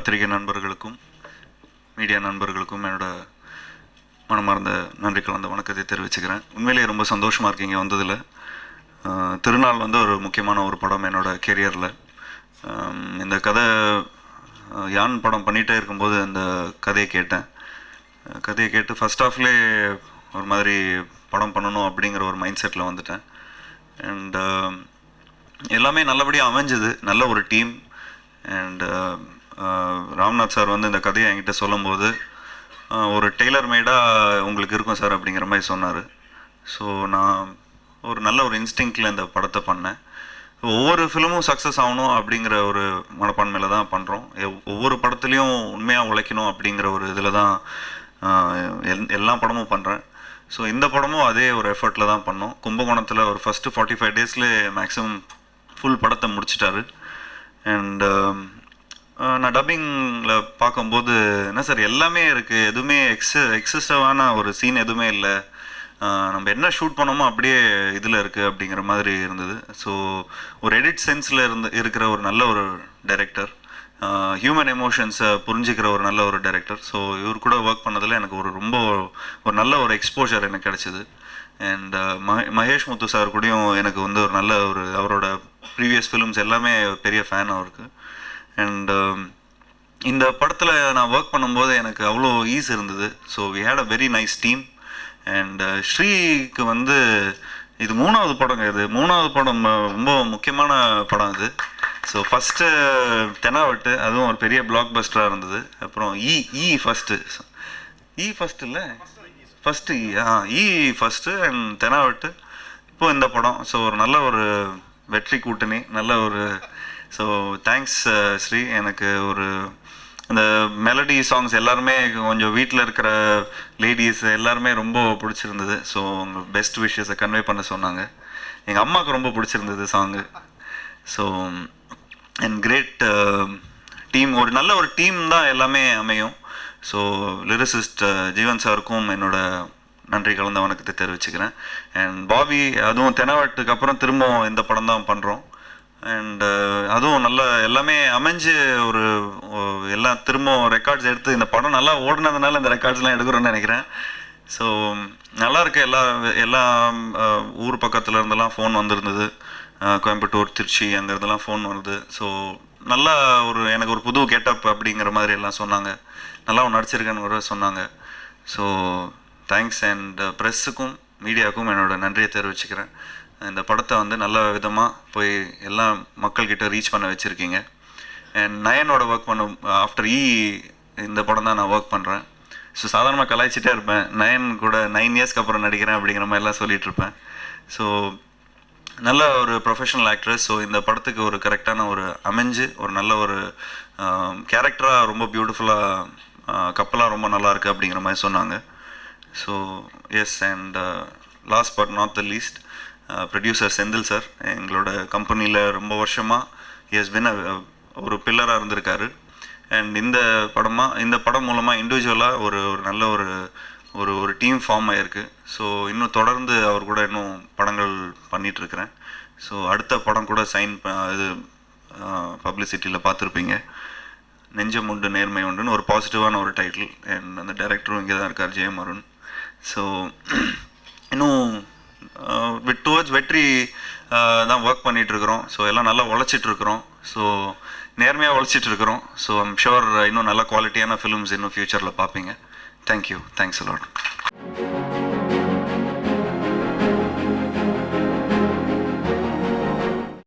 பத்திரிகை நண்பர்களுக்கும் மீடியா நண்பர்களுக்கும் என்னோட மனமார்ந்த நன்றி கலந்த வணக்கத்தை தெரிவிச்சுக்கிறேன். உண்மையிலேயே ரொம்ப சந்தோஷமாக இருக்கீங்க வந்ததில். திருநாள் வந்து ஒரு முக்கியமான ஒரு படம் என்னோடய கெரியரில். இந்த கதை யான் படம் பண்ணிகிட்டே இருக்கும்போது அந்த கதையை கேட்டு ஃபஸ்ட் ஹாஃப்லேயே ஒரு மாதிரி படம் பண்ணணும் அப்படிங்கிற ஒரு மைண்ட் செட்டில் வந்துட்டேன். அண்ட் எல்லாமே நல்லபடியாக அமைஞ்சது. நல்ல ஒரு டீம். அண்ட் ராம்நாத் சார் வந்து இந்த கதையை என்கிட்ட சொல்லும்போது ஒரு டெய்லர் மேடாக உங்களுக்கு இருக்கும் சார் அப்படிங்கிற மாதிரி சொன்னார். ஸோ நான் ஒரு நல்ல ஒரு இன்ஸ்டிங்க்டில் இந்த படத்தை பண்ணேன். ஒவ்வொரு ஃபிலிமும் சக்ஸஸ் ஆகணும் அப்படிங்கிற ஒரு மனப்பான்மையில் தான் பண்ணுறோம். ஒவ்வொரு படத்துலேயும் உண்மையாக உழைக்கணும் அப்படிங்கிற ஒரு இதில் தான் எல்லா படமும் பண்ணுறேன். ஸோ இந்த படமும் அதே ஒரு எஃபர்ட்டில் தான் பண்ணோம். கும்பகோணத்தில் ஒரு ஃபஸ்ட்டு 45 டேஸ்லேயே மேக்ஸிமம் ஃபுல் படத்தை முடிச்சிட்டாரு. அண்ட் நான் டப்பிங்கில் பார்க்கும்போது என்ன சார் எல்லாமே இருக்குது, எதுவுமே எக்ஸசிவான ஒரு சீன் எதுவுமே இல்லை, நம்ம என்ன ஷூட் பண்ணோமோ அப்படியே இதில் இருக்குது அப்படிங்கிற மாதிரி இருந்தது. ஸோ ஒரு எடிட் சென்ஸில் இருக்கிற ஒரு நல்ல ஒரு டைரக்டர், ஹியூமன் எமோஷன்ஸை புரிஞ்சிக்கிற ஒரு நல்ல ஒரு டைரக்டர். ஸோ இவர் கூட ஒர்க் பண்ணதில் எனக்கு ரொம்ப ஒரு நல்ல ஒரு எக்ஸ்போஷர் எனக்கு கிடச்சிது. அண்ட் மகேஷ் முத்து சார் கூடயும் எனக்கு வந்து ஒரு நல்ல ஒரு அவரோட ப்ரீவியஸ் ஃபிலிம்ஸ் எல்லாமே பெரிய ஃபேன் அவருக்கு. அண்ட் இந்த படத்தில் நான் ஒர்க் பண்ணும்போது எனக்கு அவ்வளோ ஈஸி இருந்தது. So we had a very nice team. And ஸ்ரீக்கு வந்து இது 3வது படங்க. இது 3வது படம், ரொம்ப முக்கியமான படம் இது. ஸோ ஃபஸ்ட்டு தெனாவட்டு, அதுவும் ஒரு பெரிய பிளாக் பஸ்டராக இருந்தது. அப்புறம் ஃபஸ்ட்டு இல்லை ஃபஸ்ட்டு அண்ட் தெனாவட்டு, இப்போ இந்த படம். ஸோ ஒரு நல்ல ஒரு வெற்றி கூட்டணி, நல்ல ஒரு. So thanks Sri. எனக்கு ஒரு இந்த மெலடி சாங்ஸ் எல்லாருமே கொஞ்சம் வீட்டில் இருக்கிற லேடிஸ் எல்லாருமே ரொம்ப பிடிச்சிருந்தது. ஸோ உங்கள் பெஸ்ட் விஷஸை கன்வே பண்ண சொன்னாங்க. எங்கள் அம்மாவுக்கு ரொம்ப பிடிச்சிருந்தது song. So and great team, ஒரு நல்ல ஒரு டீம் தான் எல்லாமே அமையும். ஸோ லிரிசிஸ்ட் ஜீவன் சாருக்கும் என்னோட நன்றி கலந்த வணக்கத்தை தெரிவிச்சுக்கிறேன். அண்ட் பாபி, அதுவும் தெனாவட்டுக்கு அப்புறம் திரும்ப இந்த படம் தான் பண்ணுறோம். அண்ட் அதுவும் நல்லா எல்லாமே அமைஞ்சு ஒரு எல்லாம் திரும்ப ரெக்கார்ட்ஸ் எடுத்து இந்த படம் நல்லா ஓடினதுனால இந்த ரெக்கார்ட்ஸ்லாம் எடுக்கிறோன்னு நினைக்கிறேன். ஸோ நல்லாயிருக்கு. எல்லா ஊர் பக்கத்தில் இருந்தெல்லாம் ஃபோன் வந்திருந்தது. கோயம்புத்தூர், திருச்சி அங்கேருந்தெல்லாம் ஃபோன் வருது. ஸோ நல்லா எனக்கு ஒரு புது கெட்டப் அப்படிங்கிற மாதிரி எல்லாம் சொன்னாங்க. நல்லா நடிச்சிருக்கேன்னு கூட சொன்னாங்க. So thanks. அண்ட் ப்ரெஸ்ஸுக்கும் மீடியாவுக்கும் என்னோட நன்றியை தெரிவிச்சுக்கிறேன். இந்த படத்தை வந்து நல்ல விதமாக போய் எல்லா மக்கள்கிட்ட ரீச் பண்ண வச்சுருக்கீங்க. அண்ட் நயனோட ஒர்க் ஆஃப்டர் இந்த படம் தான் நான் ஒர்க் பண்ணுறேன். ஸோ சாதாரணமாக கலாய்ச்சிட்டே இருப்பேன், நயன் கூட 9 இயர்ஸ்க்கு அப்புறம் நடிக்கிறேன் அப்படிங்கிற மாதிரிலாம் சொல்லிகிட்ருப்பேன். ஸோ நல்ல ஒரு ப்ரொஃபஷனல் ஆக்ட்ரஸ். ஸோ இந்த படத்துக்கு ஒரு கரெக்டான ஒரு அமைஞ்சு ஒரு நல்ல ஒரு கேரக்டராக ரொம்ப பியூட்டிஃபுல்லாக கப்பலாக ரொம்ப நல்லாயிருக்கு அப்படிங்கிற மாதிரி சொன்னாங்க. So yes. And last but not the least, producer Senthil sir எங்களோட கம்பெனியில் ரொம்ப வருஷமாக ஹஸ் பின் ஒரு பில்லராக இருந்திருக்காரு. அண்ட் இந்த படம் மூலமாக இண்டிவிஜுவலாக ஒரு நல்ல ஒரு டீம் ஃபார்ம் ஆகிருக்கு. ஸோ இன்னும் தொடர்ந்து அவர் கூட இன்னும் படங்கள் பண்ணிகிட்ருக்கிறேன். ஸோ அடுத்த படம் கூட இது பப்ளிசிட்டியில் பார்த்துருப்பீங்க, நெஞ்சம் உண்டு நேர்மை உண்டுன்னு ஒரு பாசிட்டிவான ஒரு டைட்டில். அண்ட் அந்த டைரக்டரும் இங்கே தான் இருக்கார், ஜெயம் அருண். ஸோ இன்னும் டுவர்ட்ஸ் வெற்றி தான் ஒர்க் பண்ணிகிட்ருக்குறோம். ஸோ எல்லாம் நல்லா உழைச்சிட்ருக்குறோம். ஸோ நேர்மையாக உழைச்சிட்ருக்குறோம். ஸோ ஐம் ஷுர் இன்னும் நல்ல குவாலிட்டியான ஃபிலிம்ஸ் இன்னும் ஃப்யூச்சரில் பார்ப்பீங்க. தேங்க்யூ. Thanks a lot.